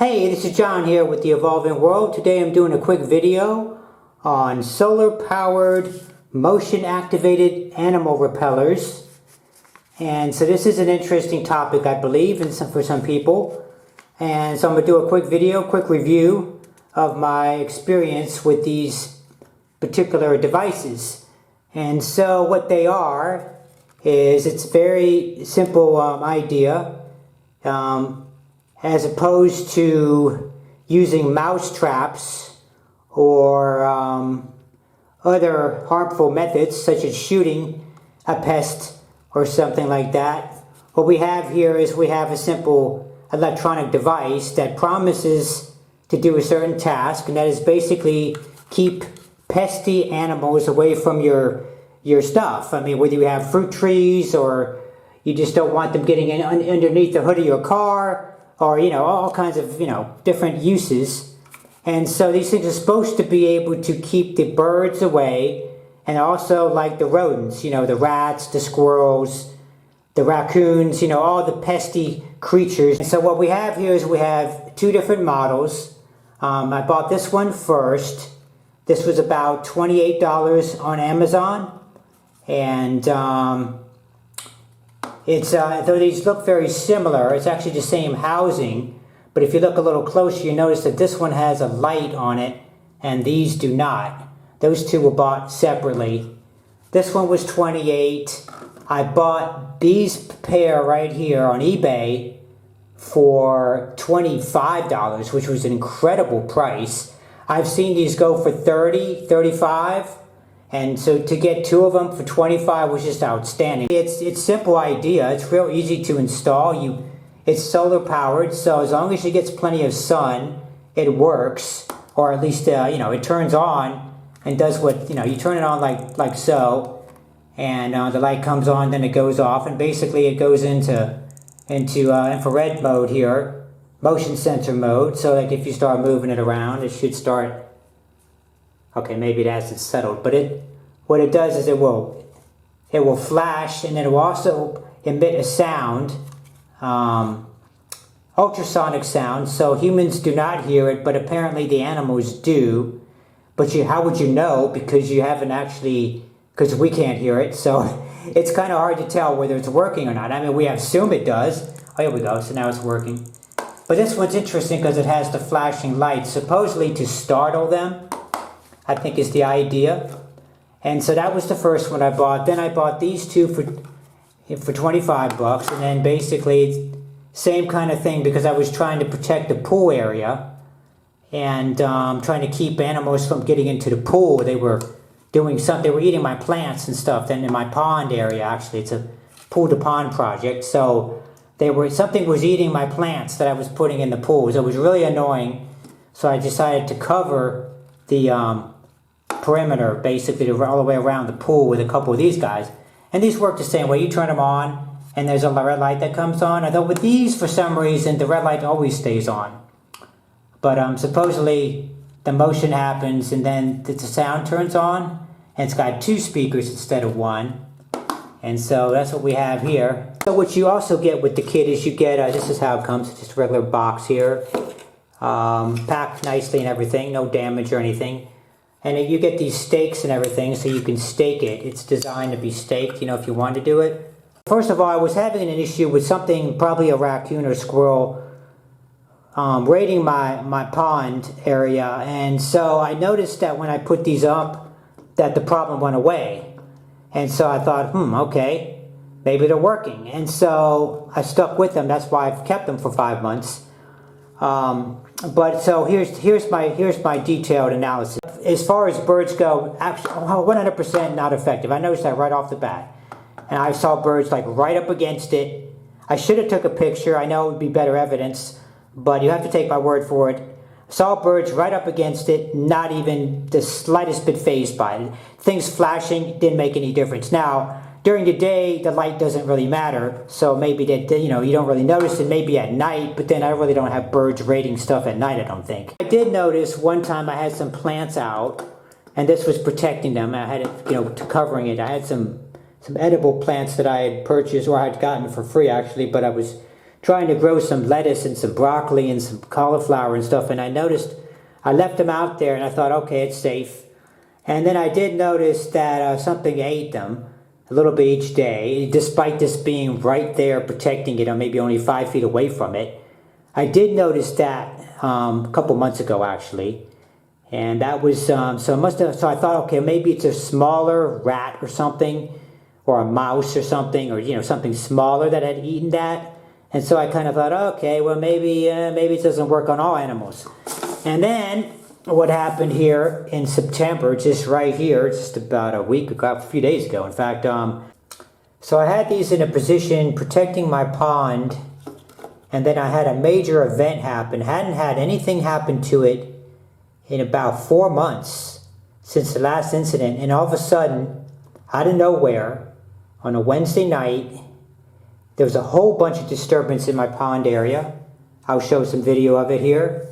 Hey, this is John here with The Evolving World. Today I'm doing a quick video on solar-powered, motion-activated animal repellers. And so this is an interesting topic, I believe, for some people. And so I'm going to do a quick video, quick review of my experience with these particular devices. And so what they are is, it's a very simple idea. As opposed to using mouse traps or other harmful methods such as shooting a pest or something like that. What we have here is we have a simple electronic device that promises to do a certain task, and that is basically keep pesty animals away from your stuff. I mean, whether you have fruit trees or you just don't want them getting in underneath the hood of your car, or, all kinds of, different uses. And so these things are supposed to be able to keep the birds away, and also like the rodents, the rats, the squirrels, the raccoons, all the pesty creatures. And so what we have here is we have two different models. I bought this one first. This was about $28 on Amazon. And though these look very similar, it's actually the same housing, but if you look a little closer, you notice that this one has a light on it, and these do not. Those two were bought separately. This one was $28. I bought these pair right here on eBay for $25, which was an incredible price. I've seen these go for $30, $35. And so to get two of them for $25 was just outstanding. It's simple idea. It's real easy to install. It's solar powered, so as long as it gets plenty of sun, it works. Or at least it turns on and does what you turn it on like so, and the light comes on, then it goes off, and basically it goes into infrared mode here, motion sensor mode. So like if you start moving it around, it should start. Okay, maybe it hasn't settled, but what it does is it will flash, and it will also emit a sound, ultrasonic sound, so humans do not hear it, but apparently the animals do. But how would you know? Because you haven't actually, because we can't hear it, so it's kind of hard to tell whether it's working or not. I mean, we assume it does. Oh, here we go, so now it's working. But this one's interesting because it has the flashing lights, supposedly to startle them, I think is the idea. And so that was the first one I bought. Then I bought these two for $25, and then basically same kind of thing, because I was trying to protect the pool area and trying to keep animals from getting into the pool. They were doing something. They were eating my plants and stuff. Then in my pond area, actually, it's a pool to pond project. So something was eating my plants that I was putting in the pools. It was really annoying. So I decided to cover the perimeter, basically all the way around the pool, with a couple of these guys. And these work the same way. You turn them on and there's a red light that comes on, although with these, for some reason, the red light always stays on. But supposedly the motion happens and then the sound turns on, and it's got two speakers instead of one. And so that's what we have here. So what you also get with the kit is you get, this is how it comes, just a regular box here, packed nicely and everything, no damage or anything. And you get these stakes and everything, so you can stake it. It's designed to be staked, if you want to do it. First of all, I was having an issue with something, probably a raccoon or squirrel, raiding my pond area. And so I noticed that when I put these up, that the problem went away. And so I thought, okay, maybe they're working. And so I stuck with them. That's why I've kept them for 5 months. But so here's my detailed analysis. As far as birds go, 100% not effective. I noticed that right off the bat. And I saw birds like right up against it. I should have took a picture. I know it would be better evidence, but you have to take my word for it. Saw birds right up against it, not even the slightest bit fazed by it. Things flashing didn't make any difference. Now, during the day, the light doesn't really matter, so maybe that you don't really notice it. Maybe at night, but then I really don't have birds raiding stuff at night, I don't think. I did notice one time I had some plants out, and this was protecting them. I had it, covering it. I had some edible plants that I had purchased, or I had gotten for free actually, but I was trying to grow some lettuce and some broccoli and some cauliflower and stuff, and I noticed I left them out there and I thought, okay, it's safe. And then I did notice that something ate them a little bit each day, despite this being right there protecting it, or maybe only 5 feet away from it. I did notice that a couple months ago, actually. And that was, so I thought, okay, maybe it's a smaller rat or something, or a mouse or something, or, something smaller that had eaten that. And so I kind of thought, okay, well, maybe it doesn't work on all animals. And then what happened here in September, just right here, just about a few days ago, in fact, so I had these in a position protecting my pond, and then I had a major event happen. Hadn't had anything happen to it in about 4 months since the last incident, and all of a sudden, out of nowhere, on a Wednesday night, there was a whole bunch of disturbance in my pond area. I'll show some video of it here.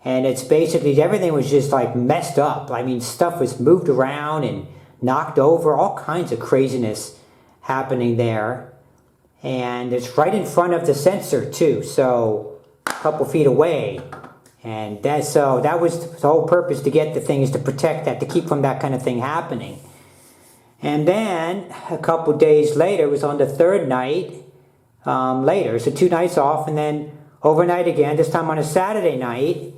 And it's basically, everything was just like messed up. I mean, stuff was moved around and knocked over, all kinds of craziness happening there. And it's right in front of the sensor too, so a couple feet away. And that was the whole purpose, to get the thing, is to protect that, to keep from that kind of thing happening. And then a couple days later, it was on the third night later, so 2 nights off, and then overnight again, this time on a Saturday night,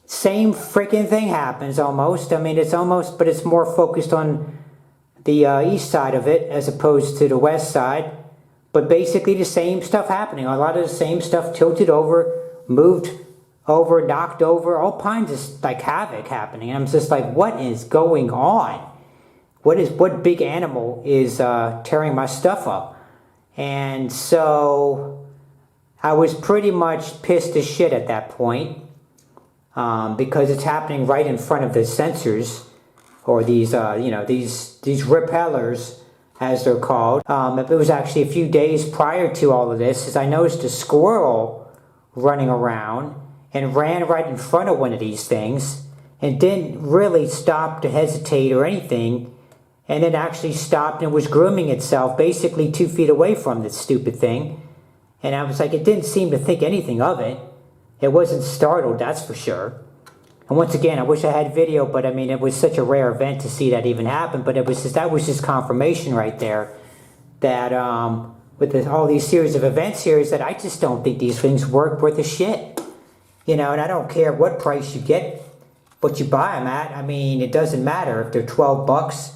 same freaking thing happens almost. I mean, it's almost, but it's more focused on the east side of it as opposed to the west side. But basically the same stuff happening. A lot of the same stuff tilted over, moved over, knocked over, all kinds of like havoc happening. And I'm just like, what is going on? What big animal is tearing my stuff up? And so I was pretty much pissed as shit at that point, because it's happening right in front of the sensors, or these these repellers, as they're called. It was actually a few days prior to all of this, as I noticed a squirrel running around and ran right in front of one of these things and didn't really stop to hesitate or anything, and it actually stopped and was grooming itself basically 2 feet away from this stupid thing. And I was like, it didn't seem to think anything of it. It wasn't startled, that's for sure. And once again, I wish I had video, but I mean, it was such a rare event to see that even happen. But that was just confirmation right there that with all these series of events here, is that I just don't think these things work worth a shit. And I don't care what price you get, what you buy them at. I mean, it doesn't matter if they're 12 bucks.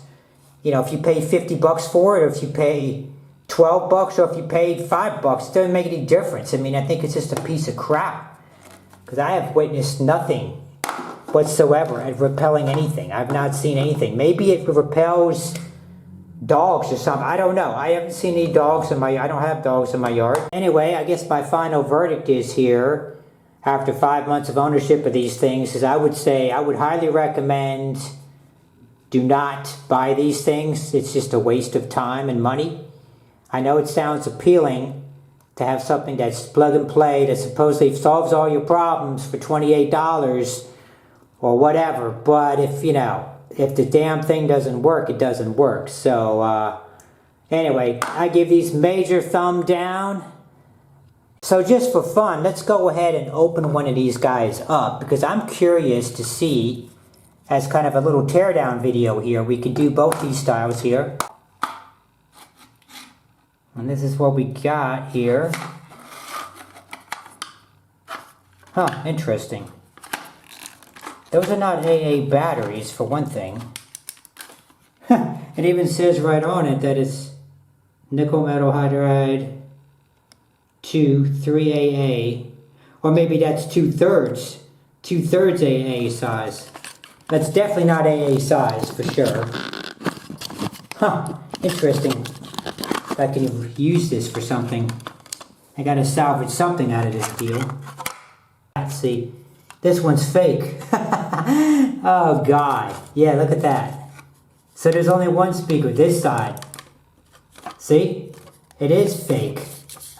If you pay 50 bucks for it, or if you pay 12 bucks, or if you paid 5 bucks, it doesn't make any difference. I mean, I think it's just a piece of crap. Because I have witnessed nothing whatsoever at repelling anything. I've not seen anything. Maybe it repels dogs or something. I don't know. I haven't seen any dogs I don't have dogs in my yard. Anyway, I guess my final verdict is here, after 5 months of ownership of these things, is I would highly recommend, do not buy these things. It's just a waste of time and money. I know it sounds appealing to have something that's plug and play, that supposedly solves all your problems for $28 or whatever, but if the damn thing doesn't work, it doesn't work. So anyway, I give these major thumb down. So just for fun, let's go ahead and open one of these guys up, because I'm curious to see, as kind of a little teardown video here. We could do both these styles here. And this is what we got here. Huh, interesting. Those are not AA batteries, for one thing. It even says right on it that it's nickel metal hydride 3 AA. Or maybe that's 2/3. 2/3 AA size. That's definitely not AA size, for sure. Huh, interesting. If I can use this for something. I gotta salvage something out of this deal. Let's see. This one's fake. Oh God. Yeah, look at that. So there's only one speaker, this side. See? It is fake.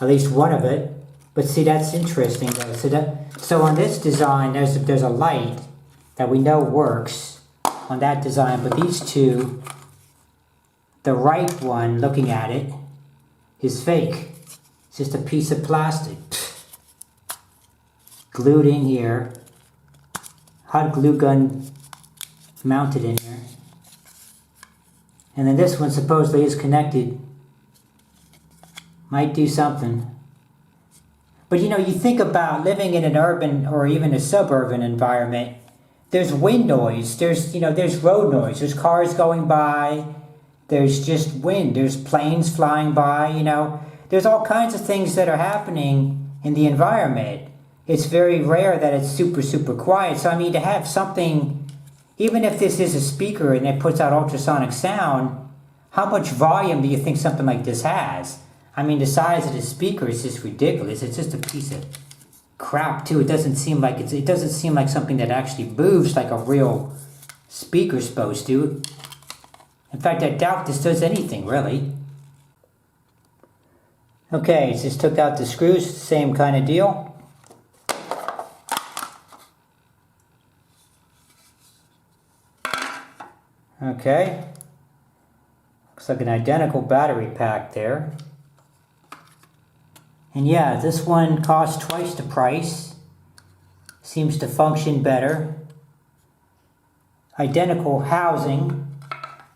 At least one of it. But see, that's interesting though. So on this design, there's a light that we know works on that design, but these two, the right one, looking at it, is fake. It's just a piece of plastic glued in here. Hot glue gun mounted in here. And then this one supposedly is connected. Might do something. But you know, you think about living in an urban or even a suburban environment, there's wind noise, there's road noise, there's cars going by, there's just wind, there's planes flying by, there's all kinds of things that are happening in the environment. It's very rare that it's super, super quiet. So I mean, to have something, even if this is a speaker and it puts out ultrasonic sound, how much volume do you think something like this has? I mean, the size of the speaker is just ridiculous. It's just a piece of crap too. It doesn't seem like something that actually moves like a real speaker's supposed to. In fact, I doubt this does anything really. Okay, just took out the screws, same kind of deal. Okay. Looks like an identical battery pack there. And yeah, this one costs twice the price. Seems to function better. Identical housing,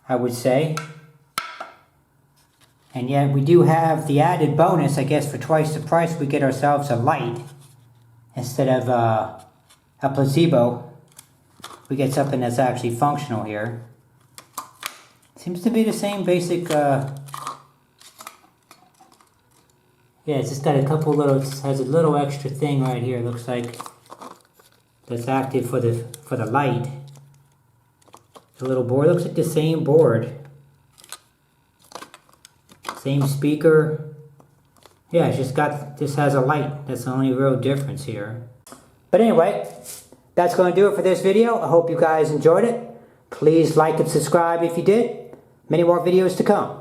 I would say. And yet we do have the added bonus, I guess, for twice the price. We get ourselves a light instead of a placebo. We get something that's actually functional here. Seems to be the same basic... Yeah, it's just got a couple little, has a little extra thing right here, looks like, that's active for the light. The little board, looks like the same board. Same speaker. Yeah, it's just got, this has a light. That's the only real difference here. But anyway, that's going to do it for this video. I hope you guys enjoyed it. Please like and subscribe if you did. Many more videos to come.